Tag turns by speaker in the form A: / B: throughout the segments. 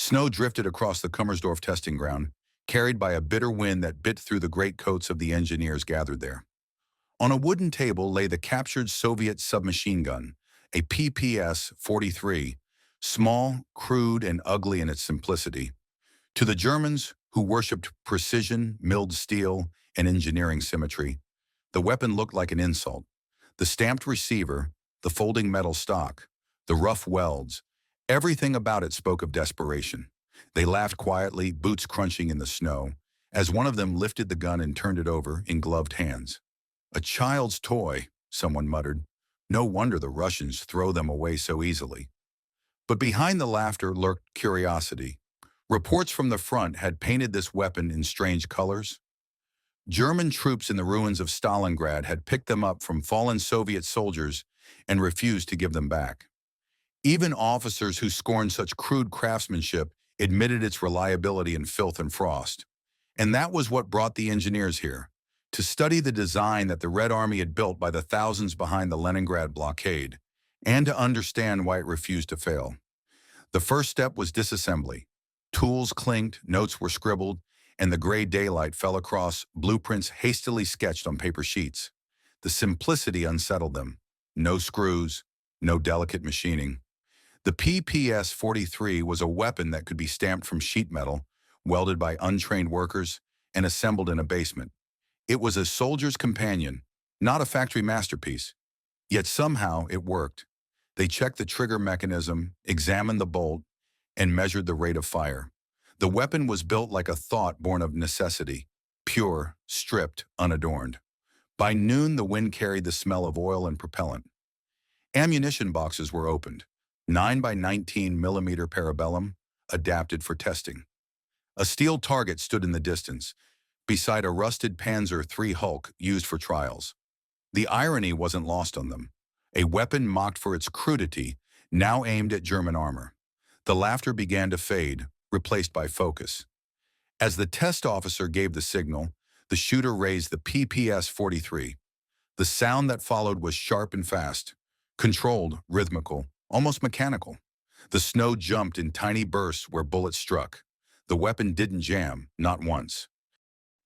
A: Snow drifted across the Kummersdorf testing ground, carried by a bitter wind that bit through the greatcoats of the engineers gathered there. On a wooden table lay the captured Soviet submachine gun, a PPS-43, small, crude, and ugly in its simplicity. To the Germans, who worshipped precision, milled steel, and engineering symmetry, the weapon looked like an insult. The stamped receiver, the folding metal stock, the rough welds, everything about it spoke of desperation. They laughed quietly, boots crunching in the snow, as one of them lifted the gun and turned it over in gloved hands. "A child's toy," someone muttered. "No wonder the Russians throw them away so easily." But behind the laughter lurked curiosity. Reports from the front had painted this weapon in strange colors. German troops in the ruins of Stalingrad had picked them up from fallen Soviet soldiers and refused to give them back. Even officers who scorned such crude craftsmanship admitted its reliability in filth and frost. And that was what brought the engineers here, to study the design that the Red Army had built by the thousands behind the Leningrad blockade, and to understand why it refused to fail. The first step was disassembly. Tools clinked, notes were scribbled, and the gray daylight fell across blueprints hastily sketched on paper sheets. The simplicity unsettled them. No screws, no delicate machining. The PPS-43 was a weapon that could be stamped from sheet metal, welded by untrained workers, and assembled in a basement. It was a soldier's companion, not a factory masterpiece. Yet somehow it worked. They checked the trigger mechanism, examined the bolt, and measured the rate of fire. The weapon was built like a thought born of necessity, pure, stripped, unadorned. By noon, the wind carried the smell of oil and propellant. Ammunition boxes were opened, 9 by 19 millimeter parabellum, adapted for testing. A steel target stood in the distance, beside a rusted Panzer III Hulk used for trials. The irony wasn't lost on them. A weapon mocked for its crudity, now aimed at German armor. The laughter began to fade, replaced by focus. As the test officer gave the signal, the shooter raised the PPS-43. The sound that followed was sharp and fast, controlled, rhythmical, almost mechanical. The snow jumped in tiny bursts where bullets struck. The weapon didn't jam, not once.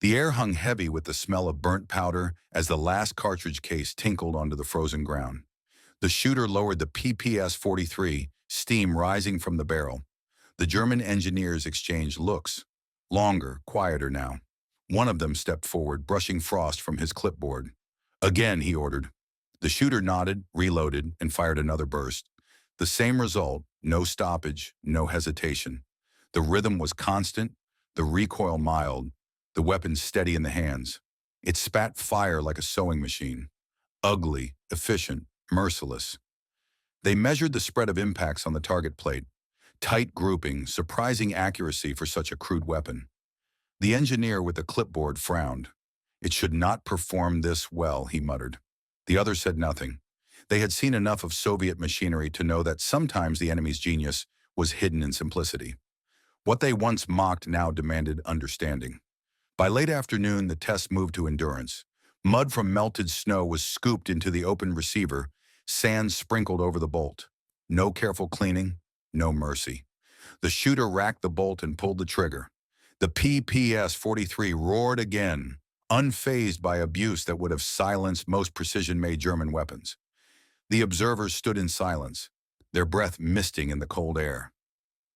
A: The air hung heavy with the smell of burnt powder as the last cartridge case tinkled onto the frozen ground. The shooter lowered the PPS-43, steam rising from the barrel. The German engineers exchanged looks, longer, quieter now. One of them stepped forward, brushing frost from his clipboard. "Again," he ordered. The shooter nodded, reloaded, and fired another burst. The same result, no stoppage, no hesitation. The rhythm was constant, the recoil mild, the weapon steady in the hands. It spat fire like a sewing machine. Ugly, efficient, merciless. They measured the spread of impacts on the target plate. Tight grouping, surprising accuracy for such a crude weapon. The engineer with the clipboard frowned. "It should not perform this well," he muttered. The others said nothing. They had seen enough of Soviet machinery to know that sometimes the enemy's genius was hidden in simplicity. What they once mocked now demanded understanding. By late afternoon, the test moved to endurance. Mud from melted snow was scooped into the open receiver, sand sprinkled over the bolt. No careful cleaning, no mercy. The shooter racked the bolt and pulled the trigger. The PPS-43 roared again, unfazed by abuse that would have silenced most precision-made German weapons. The observers stood in silence, their breath misting in the cold air.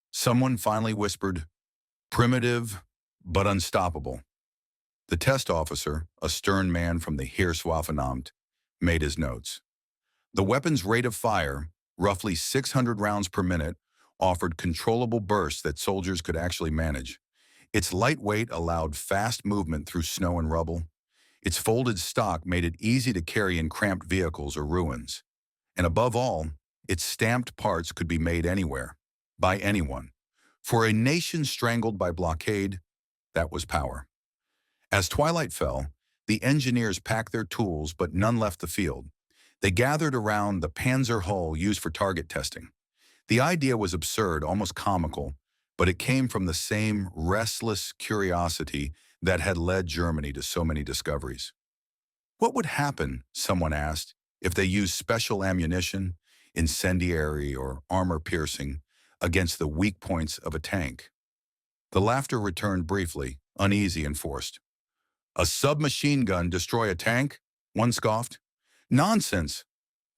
A: Someone finally whispered, "Primitive, but unstoppable." The test officer, a stern man from the Heereswaffenamt, made his notes. The weapon's rate of fire, roughly 600 rounds per minute, offered controllable bursts that soldiers could actually manage. Its lightweight allowed fast movement through snow and rubble. Its folded stock made it easy to carry in cramped vehicles or ruins. And above all, its stamped parts could be made anywhere, by anyone. For a nation strangled by blockade, that was power. As twilight fell, the engineers packed their tools, but none left the field. They gathered around the Panzer hull used for target testing. The idea was absurd, almost comical, but it came from the same restless curiosity that had led Germany to so many discoveries. What would happen, someone asked, if they used special ammunition, incendiary or armor-piercing, against the weak points of a tank. The laughter returned briefly, uneasy and forced. "A submachine gun destroy a tank?" One scoffed. "Nonsense."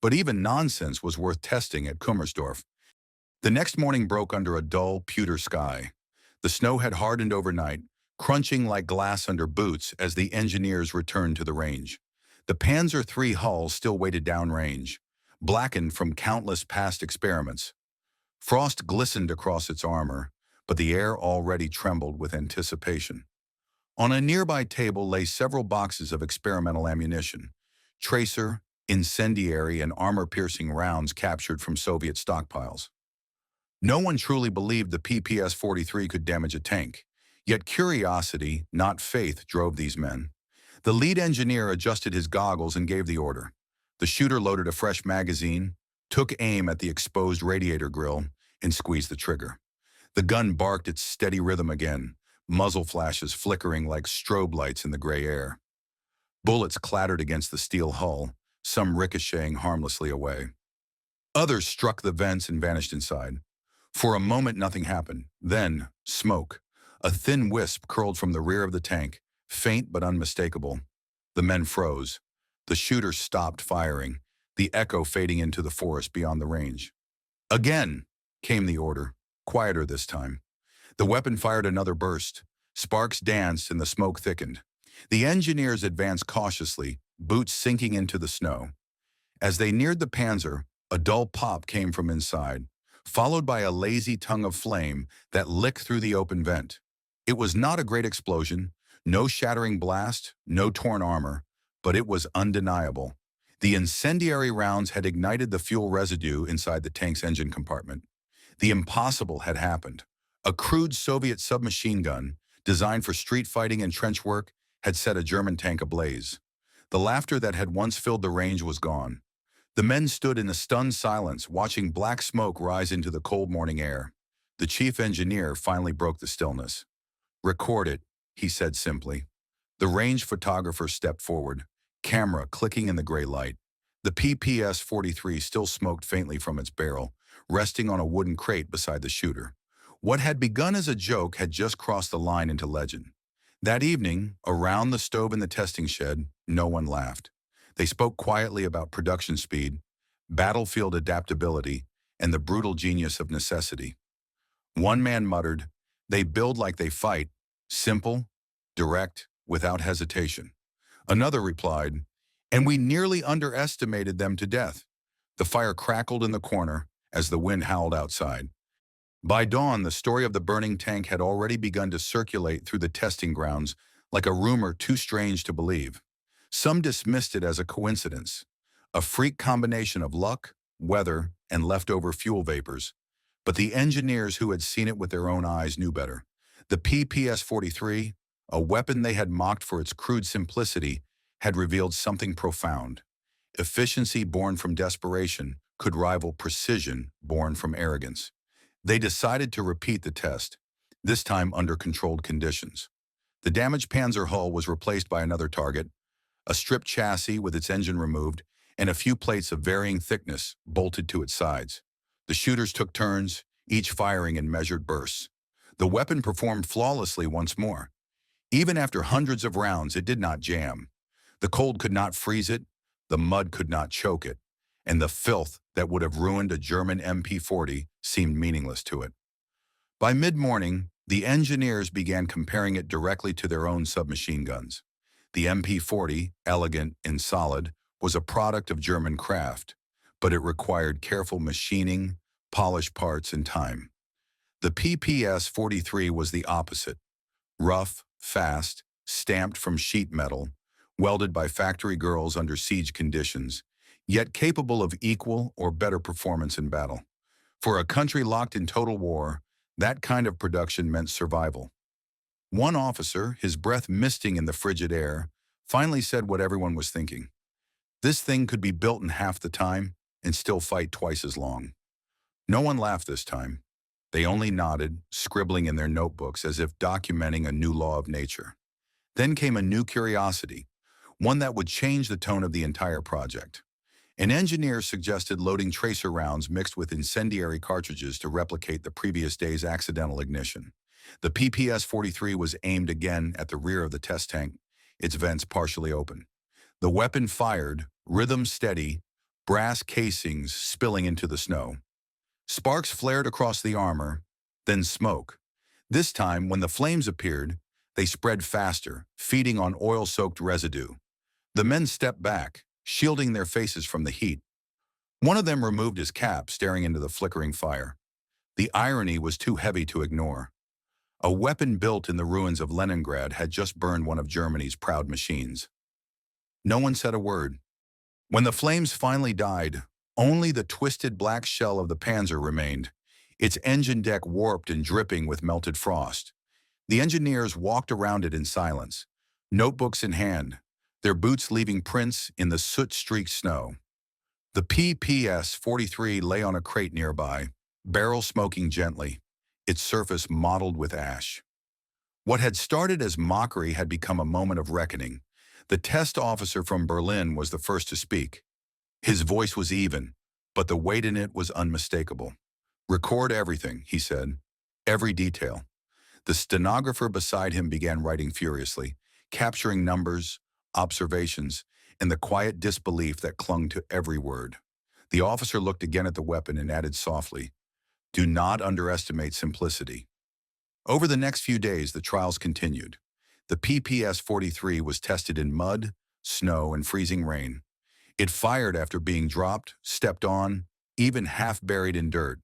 A: But even nonsense was worth testing at Kummersdorf. The next morning broke under a dull, pewter sky. The snow had hardened overnight, crunching like glass under boots as the engineers returned to the range. The Panzer III hull still waited downrange, blackened from countless past experiments. Frost glistened across its armor, but the air already trembled with anticipation. On a nearby table lay several boxes of experimental ammunition, tracer, incendiary, and armor-piercing rounds captured from Soviet stockpiles. No one truly believed the PPS-43 could damage a tank, yet curiosity, not faith, drove these men. The lead engineer adjusted his goggles and gave the order. The shooter loaded a fresh magazine, took aim at the exposed radiator grill, and squeezed the trigger. The gun barked its steady rhythm again, muzzle flashes flickering like strobe lights in the gray air. Bullets clattered against the steel hull, some ricocheting harmlessly away. Others struck the vents and vanished inside. For a moment nothing happened. Then, smoke. A thin wisp curled from the rear of the tank, faint but unmistakable. The men froze. The shooter stopped firing, the echo fading into the forest beyond the range. "Again!" came the order, quieter this time. The weapon fired another burst. Sparks danced and the smoke thickened. The engineers advanced cautiously, boots sinking into the snow. As they neared the Panzer, a dull pop came from inside, followed by a lazy tongue of flame that licked through the open vent. It was not a great explosion, no shattering blast, no torn armor, but it was undeniable. The incendiary rounds had ignited the fuel residue inside the tank's engine compartment. The impossible had happened. A crude Soviet submachine gun, designed for street fighting and trench work, had set a German tank ablaze. The laughter that had once filled the range was gone. The men stood in a stunned silence, watching black smoke rise into the cold morning air. The chief engineer finally broke the stillness. "Record it," he said simply. The range photographer stepped forward, camera clicking in the gray light. The PPS-43 still smoked faintly from its barrel, resting on a wooden crate beside the shooter. What had begun as a joke had just crossed the line into legend. That evening, around the stove in the testing shed, no one laughed. They spoke quietly about production speed, battlefield adaptability, and the brutal genius of necessity. One man muttered, "They build like they fight, simple, direct, without hesitation." Another replied, "And we nearly underestimated them to death." The fire crackled in the corner as the wind howled outside. By dawn, the story of the burning tank had already begun to circulate through the testing grounds like a rumor too strange to believe. Some dismissed it as a coincidence, a freak combination of luck, weather, and leftover fuel vapors. But the engineers who had seen it with their own eyes knew better. The PPS-43, a weapon they had mocked for its crude simplicity, had revealed something profound. Efficiency born from desperation could rival precision born from arrogance. They decided to repeat the test, this time under controlled conditions. The damaged Panzer hull was replaced by another target, a stripped chassis with its engine removed, and a few plates of varying thickness bolted to its sides. The shooters took turns, each firing in measured bursts. The weapon performed flawlessly once more. Even after hundreds of rounds, it did not jam. The cold could not freeze it, the mud could not choke it, and the filth that would have ruined a German MP-40 seemed meaningless to it. By mid-morning, the engineers began comparing it directly to their own submachine guns. The MP-40, elegant and solid, was a product of German craft, but it required careful machining, polished parts, and time. The PPS-43 was the opposite. Rough, fast, stamped from sheet metal, welded by factory girls under siege conditions, yet capable of equal or better performance in battle. For a country locked in total war, that kind of production meant survival. One officer, his breath misting in the frigid air, finally said what everyone was thinking. This thing could be built in half the time and still fight twice as long. No one laughed this time. They only nodded, scribbling in their notebooks as if documenting a new law of nature. Then came a new curiosity, one that would change the tone of the entire project. An engineer suggested loading tracer rounds mixed with incendiary cartridges to replicate the previous day's accidental ignition. The PPS-43 was aimed again at the rear of the test tank, its vents partially open. The weapon fired, rhythm steady, brass casings spilling into the snow. Sparks flared across the armor, then smoke. This time, when the flames appeared, they spread faster, feeding on oil-soaked residue. The men stepped back, shielding their faces from the heat. One of them removed his cap, staring into the flickering fire. The irony was too heavy to ignore. A weapon built in the ruins of Leningrad had just burned one of Germany's proud machines. No one said a word. When the flames finally died, only the twisted black shell of the Panzer remained, its engine deck warped and dripping with melted frost. The engineers walked around it in silence, notebooks in hand, their boots leaving prints in the soot-streaked snow. The PPS-43 lay on a crate nearby, barrel smoking gently, its surface mottled with ash. What had started as mockery had become a moment of reckoning. The test officer from Berlin was the first to speak. His voice was even, but the weight in it was unmistakable. "Record everything," he said. "Every detail." The stenographer beside him began writing furiously, capturing numbers, observations, and the quiet disbelief that clung to every word. The officer looked again at the weapon and added softly, "Do not underestimate simplicity." Over the next few days, the trials continued. The PPS-43 was tested in mud, snow, and freezing rain. It fired after being dropped, stepped on, even half buried in dirt.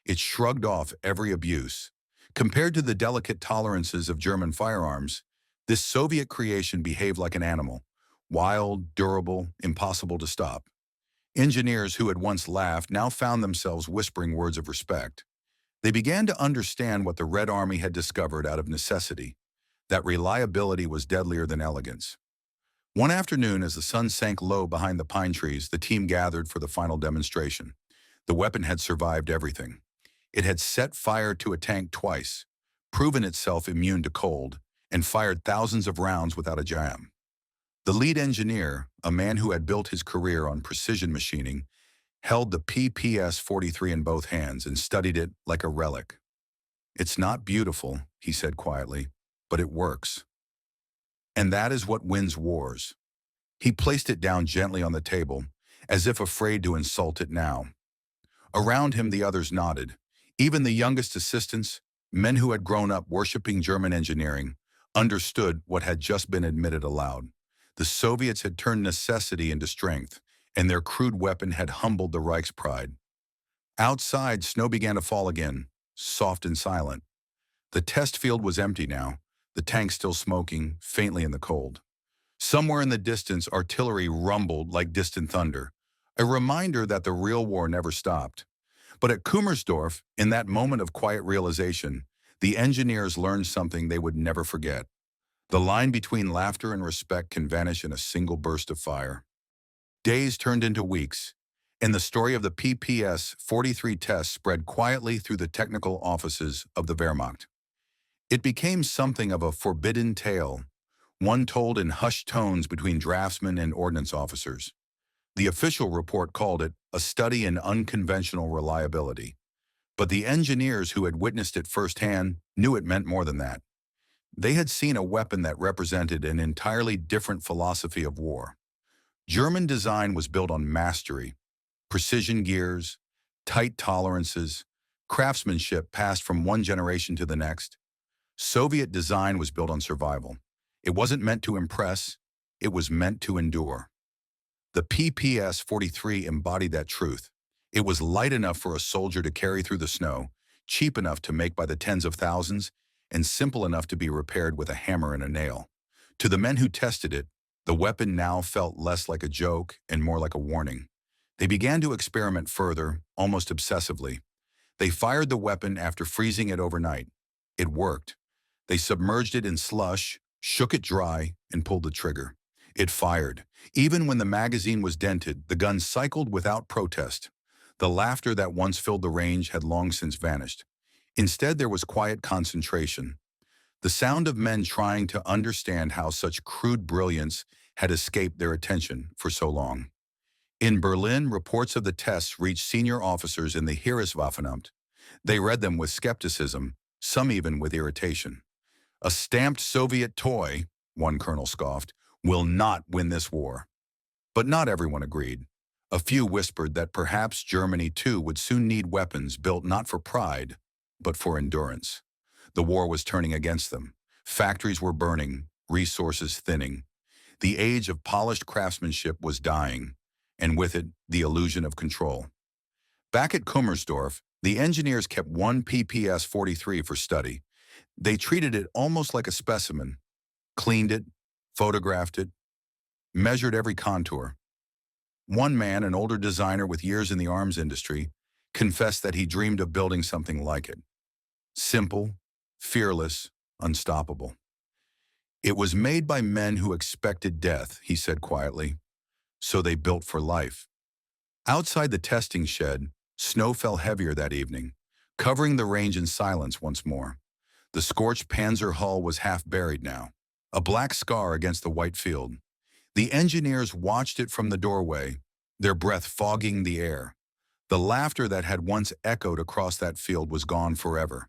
A: It shrugged off every abuse. Compared to the delicate tolerances of German firearms, this Soviet creation behaved like an animal, wild, durable, impossible to stop. Engineers who had once laughed now found themselves whispering words of respect. They began to understand what the Red Army had discovered out of necessity, that reliability was deadlier than elegance. One afternoon, as the sun sank low behind the pine trees, the team gathered for the final demonstration. The weapon had survived everything. It had set fire to a tank twice, proven itself immune to cold, and fired thousands of rounds without a jam. The lead engineer, a man who had built his career on precision machining, held the PPS-43 in both hands and studied it like a relic. "It's not beautiful," he said quietly, "but it works. And that is what wins wars." He placed it down gently on the table, as if afraid to insult it now. Around him, the others nodded. Even the youngest assistants, men who had grown up worshiping German engineering, understood what had just been admitted aloud. The Soviets had turned necessity into strength, and their crude weapon had humbled the Reich's pride. Outside, snow began to fall again, soft and silent. The test field was empty now, the tank still smoking, faintly in the cold. Somewhere in the distance, artillery rumbled like distant thunder, a reminder that the real war never stopped. But at Kummersdorf, in that moment of quiet realization, the engineers learned something they would never forget. The line between laughter and respect can vanish in a single burst of fire. Days turned into weeks, and the story of the PPS-43 test spread quietly through the technical offices of the Wehrmacht. It became something of a forbidden tale, one told in hushed tones between draftsmen and ordnance officers. The official report called it a study in unconventional reliability. But the engineers who had witnessed it firsthand knew it meant more than that. They had seen a weapon that represented an entirely different philosophy of war. German design was built on mastery, precision gears, tight tolerances, craftsmanship passed from one generation to the next. Soviet design was built on survival. It wasn't meant to impress, it was meant to endure. The PPS-43 embodied that truth. It was light enough for a soldier to carry through the snow, cheap enough to make by the tens of thousands, and simple enough to be repaired with a hammer and a nail. To the men who tested it, the weapon now felt less like a joke and more like a warning. They began to experiment further, almost obsessively. They fired the weapon after freezing it overnight. It worked. They submerged it in slush, shook it dry, and pulled the trigger. It fired. Even when the magazine was dented, the gun cycled without protest. The laughter that once filled the range had long since vanished. Instead, there was quiet concentration. The sound of men trying to understand how such crude brilliance had escaped their attention for so long. In Berlin, reports of the tests reached senior officers in the Heereswaffenamt. They read them with skepticism, some even with irritation. "A stamped Soviet toy," one colonel scoffed, "will not win this war." But not everyone agreed. A few whispered that perhaps Germany too would soon need weapons built not for pride, but for endurance. The war was turning against them. Factories were burning, resources thinning. The age of polished craftsmanship was dying, and with it, the illusion of control. Back at Kummersdorf, the engineers kept one PPS-43 for study. They treated it almost like a specimen, cleaned it, photographed it, measured every contour. One man, an older designer with years in the arms industry, confessed that he dreamed of building something like it. Simple, fearless, unstoppable. "It was made by men who expected death," he said quietly. "So they built for life." Outside the testing shed, snow fell heavier that evening, covering the range in silence once more. The scorched Panzer hull was half buried now, a black scar against the white field. The engineers watched it from the doorway, their breath fogging the air. The laughter that had once echoed across that field was gone forever.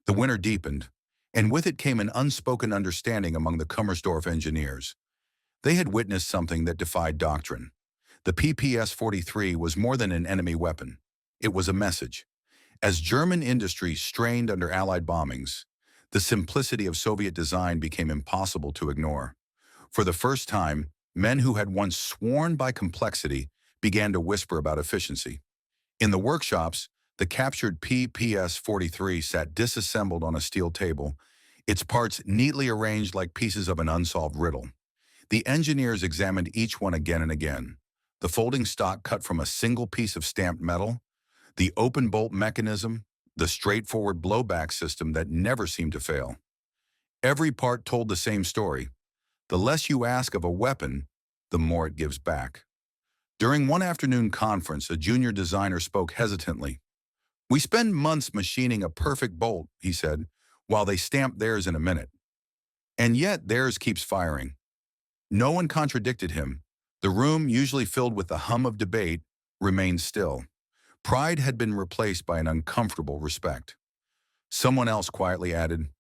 A: The winter deepened, and with it came an unspoken understanding among the Kummersdorf engineers. They had witnessed something that defied doctrine. The PPS-43 was more than an enemy weapon. It was a message. As German industry strained under Allied bombings, the simplicity of Soviet design became impossible to ignore. For the first time, men who had once sworn by complexity began to whisper about efficiency. In the workshops, the captured PPS-43 sat disassembled on a steel table, its parts neatly arranged like pieces of an unsolved riddle. The engineers examined each one again and again. The folding stock cut from a single piece of stamped metal, the open bolt mechanism, the straightforward blowback system that never seemed to fail. Every part told the same story. The less you ask of a weapon, the more it gives back. During one afternoon conference, a junior designer spoke hesitantly. "We spend months machining a perfect bolt," he said, "while they stamp theirs in a minute. And yet theirs keeps firing." No one contradicted him. The room, usually filled with the hum of debate, remained still. Pride had been replaced by an uncomfortable respect. Someone else quietly added,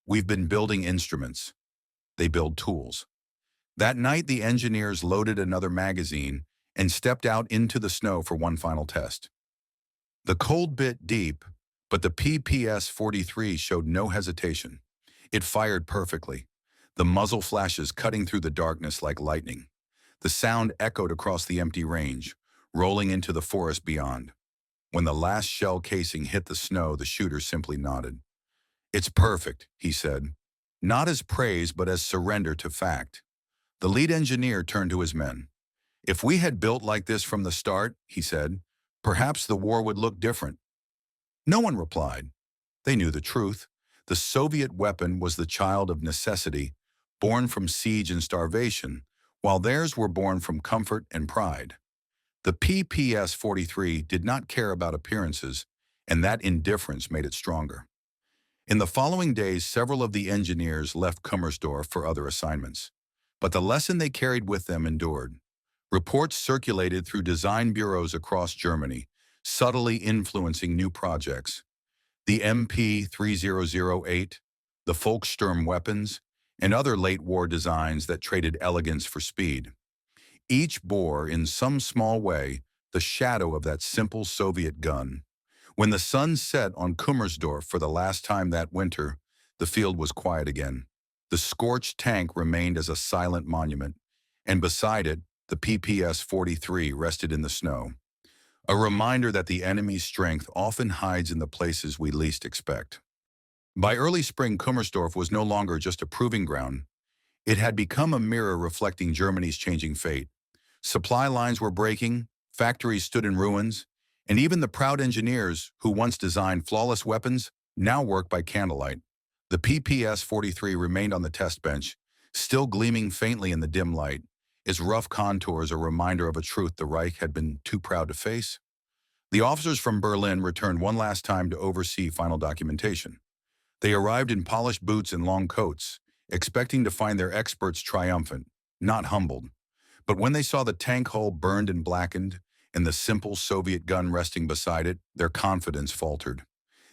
A: "We've been building instruments. They build tools." That night, the engineers loaded another magazine and stepped out into the snow for one final test. The cold bit deep, but the PPS-43 showed no hesitation. It fired perfectly, the muzzle flashes cutting through the darkness like lightning. The sound echoed across the empty range, rolling into the forest beyond. When the last shell casing hit the snow, the shooter simply nodded. "It's perfect," he said, not as praise but as surrender to fact. The lead engineer turned to his men. "If we had built like this from the start," he said, "perhaps the war would look different." No one replied. They knew the truth. The Soviet weapon was the child of necessity, born from siege and starvation, while theirs were born from comfort and pride. The PPS-43 did not care about appearances, and that indifference made it stronger. In the following days, several of the engineers left Kummersdorf for other assignments. But the lesson they carried with them endured. Reports circulated through design bureaus across Germany, subtly influencing new projects. The MP-3008, the Volkssturm weapons, and other late-war designs that traded elegance for speed. Each bore, in some small way, the shadow of that simple Soviet gun. When the sun set on Kummersdorf for the last time that winter, the field was quiet again. The scorched tank remained as a silent monument, and beside it, the PPS-43 rested in the snow. A reminder that the enemy's strength often hides in the places we least expect. By early spring, Kummersdorf was no longer just a proving ground. It had become a mirror reflecting Germany's changing fate. Supply lines were breaking, factories stood in ruins, and even the proud engineers who once designed flawless weapons now worked by candlelight. The PPS-43 remained on the test bench, still gleaming faintly in the dim light, its rough contours a reminder of a truth the Reich had been too proud to face. The officers from Berlin returned one last time to oversee final documentation. They arrived in polished boots and long coats, expecting to find their experts triumphant, not humbled. But when they saw the tank hull burned and blackened, and the simple Soviet gun resting beside it, their confidence faltered.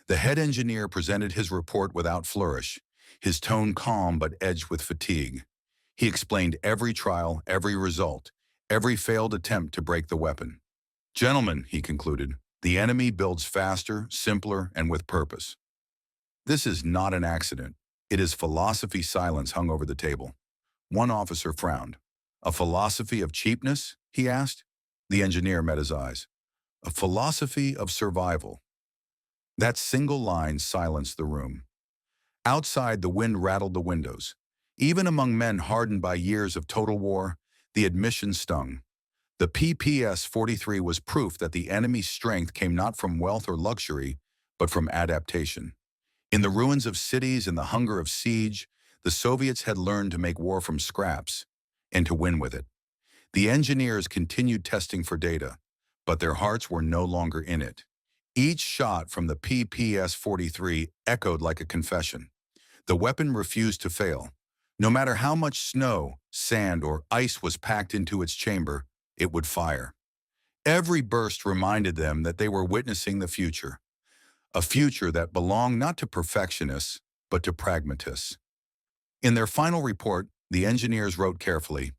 A: The head engineer presented his report without flourish, his tone calm but edged with fatigue. He explained every trial, every result, every failed attempt to break the weapon. "Gentlemen," he concluded, "the enemy builds faster, simpler, and with purpose. This is not an accident. It is philosophy." Silence hung over the table. One officer frowned. "A philosophy of cheapness?" he asked. The engineer met his eyes. "A philosophy of survival." That single line silenced the room. Outside, the wind rattled the windows. Even among men hardened by years of total war, the admission stung. The PPS-43 was proof that the enemy's strength came not from wealth or luxury, but from adaptation. In the ruins of cities and the hunger of siege, the Soviets had learned to make war from scraps and to win with it. The engineers continued testing for data, but their hearts were no longer in it. Each shot from the PPS-43 echoed like a confession. The weapon refused to fail. No matter how much snow, sand, or ice was packed into its chamber, it would fire. Every burst reminded them that they were witnessing the future, a future that belonged not to perfectionists, but to pragmatists. In their final report, the engineers wrote carefully,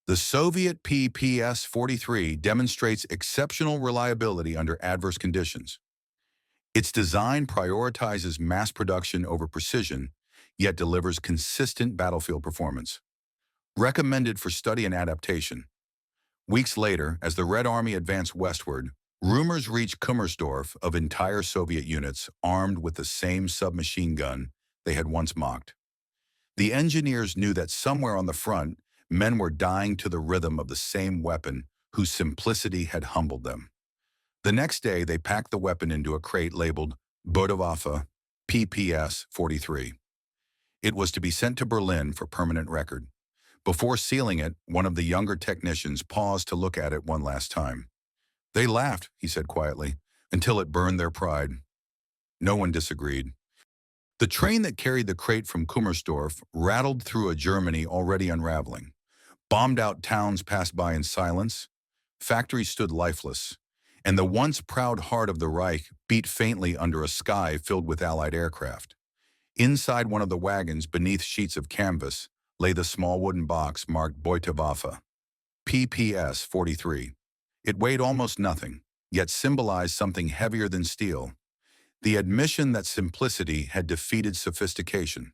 A: "The Soviet PPS-43 demonstrates exceptional reliability under adverse conditions. Its design prioritizes mass production over precision, yet delivers consistent battlefield performance. Recommended for study and adaptation." Weeks later, as the Red Army advanced westward, rumors reached Kummersdorf of entire Soviet units armed with the same submachine gun they had once mocked. The engineers knew that somewhere on the front, men were dying to the rhythm of the same weapon whose simplicity had humbled them. The next day, they packed the weapon into a crate labeled Bodewaffe PPS-43. It was to be sent to Berlin for permanent record. Before sealing it, one of the younger technicians paused to look at it one last time. "They laughed," he said quietly, "until it burned their pride." No one disagreed. The train that carried the crate from Kummersdorf rattled through a Germany already unraveling. Bombed-out towns passed by in silence. Factories stood lifeless. And the once proud heart of the Reich beat faintly under a sky filled with Allied aircraft. Inside one of the wagons, beneath sheets of canvas, lay the small wooden box marked Bodewaffe PPS-43. It weighed almost nothing, yet symbolized something heavier than steel: the admission that simplicity had defeated sophistication.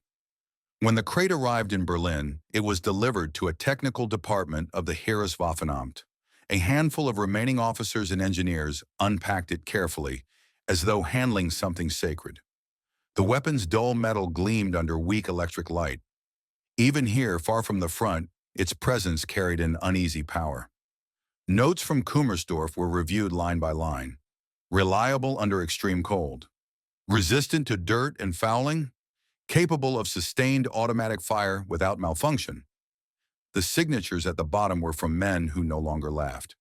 A: When the crate arrived in Berlin, it was delivered to a technical department of the Heereswaffenamt. A handful of remaining officers and engineers unpacked it carefully, as though handling something sacred. The weapon's dull metal gleamed under weak electric light. Even here, far from the front, its presence carried an uneasy power. Notes from Kummersdorf were reviewed line by line. Reliable under extreme cold. Resistant to dirt and fouling. Capable of sustained automatic fire without malfunction. The signatures at the bottom were from men who no longer laughed.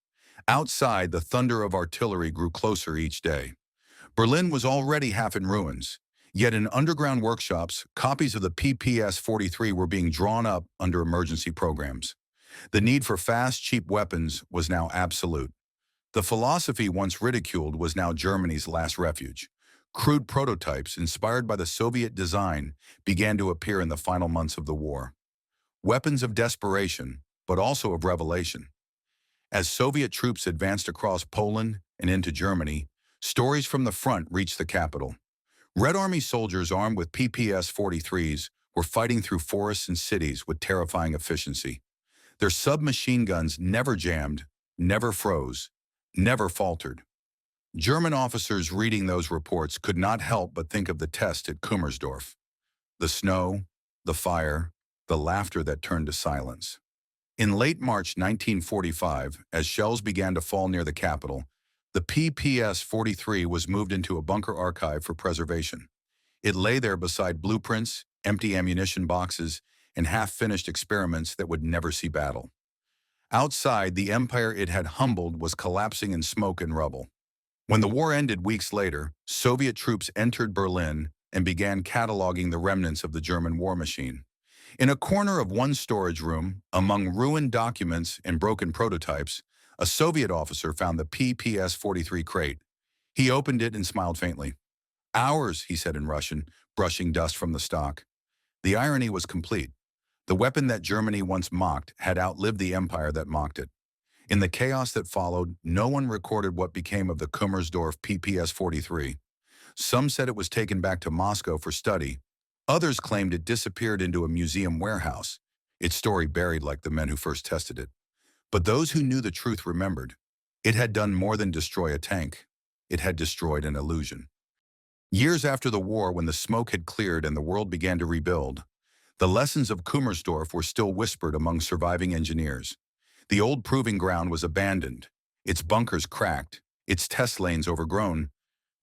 A: Outside, the thunder of artillery grew closer each day. Berlin was already half in ruins. Yet in underground workshops, copies of the PPS-43 were being drawn up under emergency programs. The need for fast, cheap weapons was now absolute. The philosophy once ridiculed was now Germany's last refuge. Crude prototypes, inspired by the Soviet design, began to appear in the final months of the war. Weapons of desperation, but also of revelation. As Soviet troops advanced across Poland and into Germany, stories from the front reached the capital. Red Army soldiers armed with PPS-43s were fighting through forests and cities with terrifying efficiency. Their submachine guns never jammed, never froze, never faltered. German officers reading those reports could not help but think of the test at Kummersdorf. The snow, the fire, the laughter that turned to silence. In late March 1945, as shells began to fall near the capital, the PPS-43 was moved into a bunker archive for preservation. It lay there beside blueprints, empty ammunition boxes, and half-finished experiments that would never see battle. Outside, the empire it had humbled was collapsing in smoke and rubble. When the war ended weeks later, Soviet troops entered Berlin and began cataloging the remnants of the German war machine. In a corner of one storage room, among ruined documents and broken prototypes, a Soviet officer found the PPS-43 crate. He opened it and smiled faintly. Ours, he said in Russian, brushing dust from the stock. The irony was complete. The weapon that Germany once mocked had outlived the empire that mocked it. In the chaos that followed, no one recorded what became of the Kummersdorf PPS-43. Some said it was taken back to Moscow for study. Others claimed it disappeared into a museum warehouse, its story buried like the men who first tested it. But those who knew the truth remembered. It had done more than destroy a tank. It had destroyed an illusion. Years after the war, when the smoke had cleared and the world began to rebuild, the lessons of Kummersdorf were still whispered among surviving engineers. The old proving ground was abandoned, its bunkers cracked, its test lanes overgrown,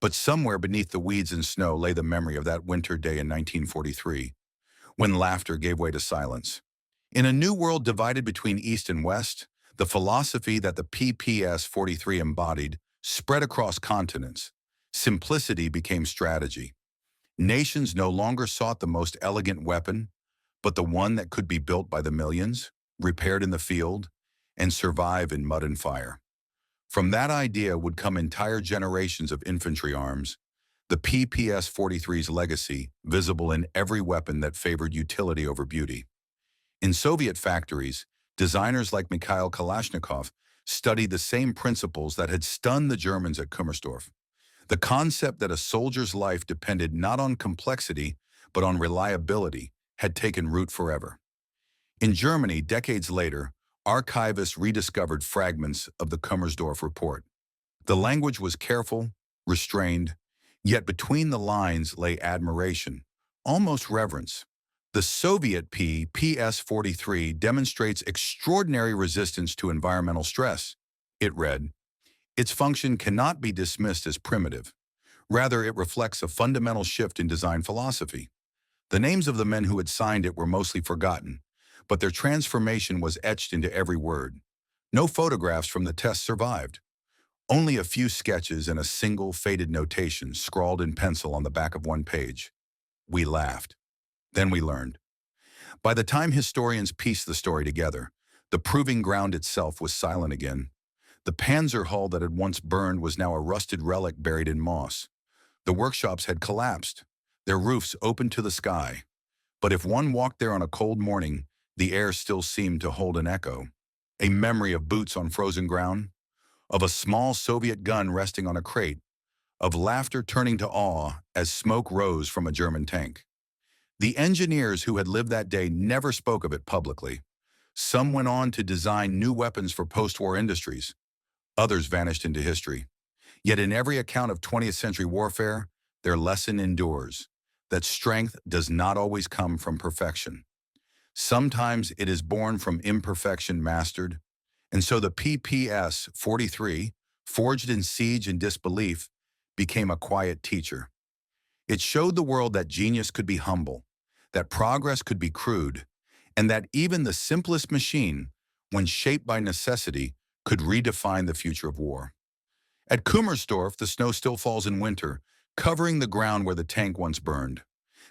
A: but somewhere beneath the weeds and snow lay the memory of that winter day in 1943, when laughter gave way to silence. In a new world divided between East and West, the philosophy that the PPS-43 embodied spread across continents. Simplicity became strategy. Nations no longer sought the most elegant weapon, but the one that could be built by the millions, repaired in the field, and survive in mud and fire. From that idea would come entire generations of infantry arms, the PPS-43's legacy visible in every weapon that favored utility over beauty. In Soviet factories, designers like Mikhail Kalashnikov studied the same principles that had stunned the Germans at Kummersdorf. The concept that a soldier's life depended not on complexity, but on reliability, had taken root forever. In Germany, decades later, archivists rediscovered fragments of the Kummersdorf report. The language was careful, restrained, yet between the lines lay admiration, almost reverence. The Soviet PPS-43 demonstrates extraordinary resistance to environmental stress. It read, "Its function cannot be dismissed as primitive. Rather, it reflects a fundamental shift in design philosophy." The names of the men who had signed it were mostly forgotten, but their transformation was etched into every word. No photographs from the test survived. Only a few sketches and a single faded notation scrawled in pencil on the back of one page. We laughed. Then we learned. By the time historians pieced the story together, the proving ground itself was silent again. The Panzer hull that had once burned was now a rusted relic buried in moss. The workshops had collapsed, their roofs open to the sky. But if one walked there on a cold morning, the air still seemed to hold an echo. A memory of boots on frozen ground, of a small Soviet gun resting on a crate, of laughter turning to awe as smoke rose from a German tank. The engineers who had lived that day never spoke of it publicly. Some went on to design new weapons for post-war industries. Others vanished into history. Yet in every account of 20th century warfare, their lesson endures, that strength does not always come from perfection. Sometimes it is born from imperfection mastered, and so the PPS-43, forged in siege and disbelief, became a quiet teacher. It showed the world that genius could be humble, that progress could be crude, and that even the simplest machine, when shaped by necessity, could redefine the future of war. At Kummersdorf, the snow still falls in winter, covering the ground where the tank once burned.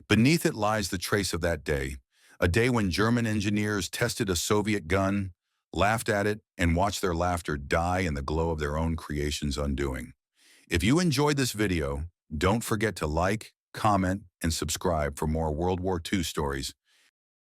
A: Beneath it lies the trace of that day, a day when German engineers tested a Soviet gun, laughed at it, and watched their laughter die in the glow of their own creation's undoing. If you enjoyed this video, don't forget to like, comment, and subscribe for more World War II stories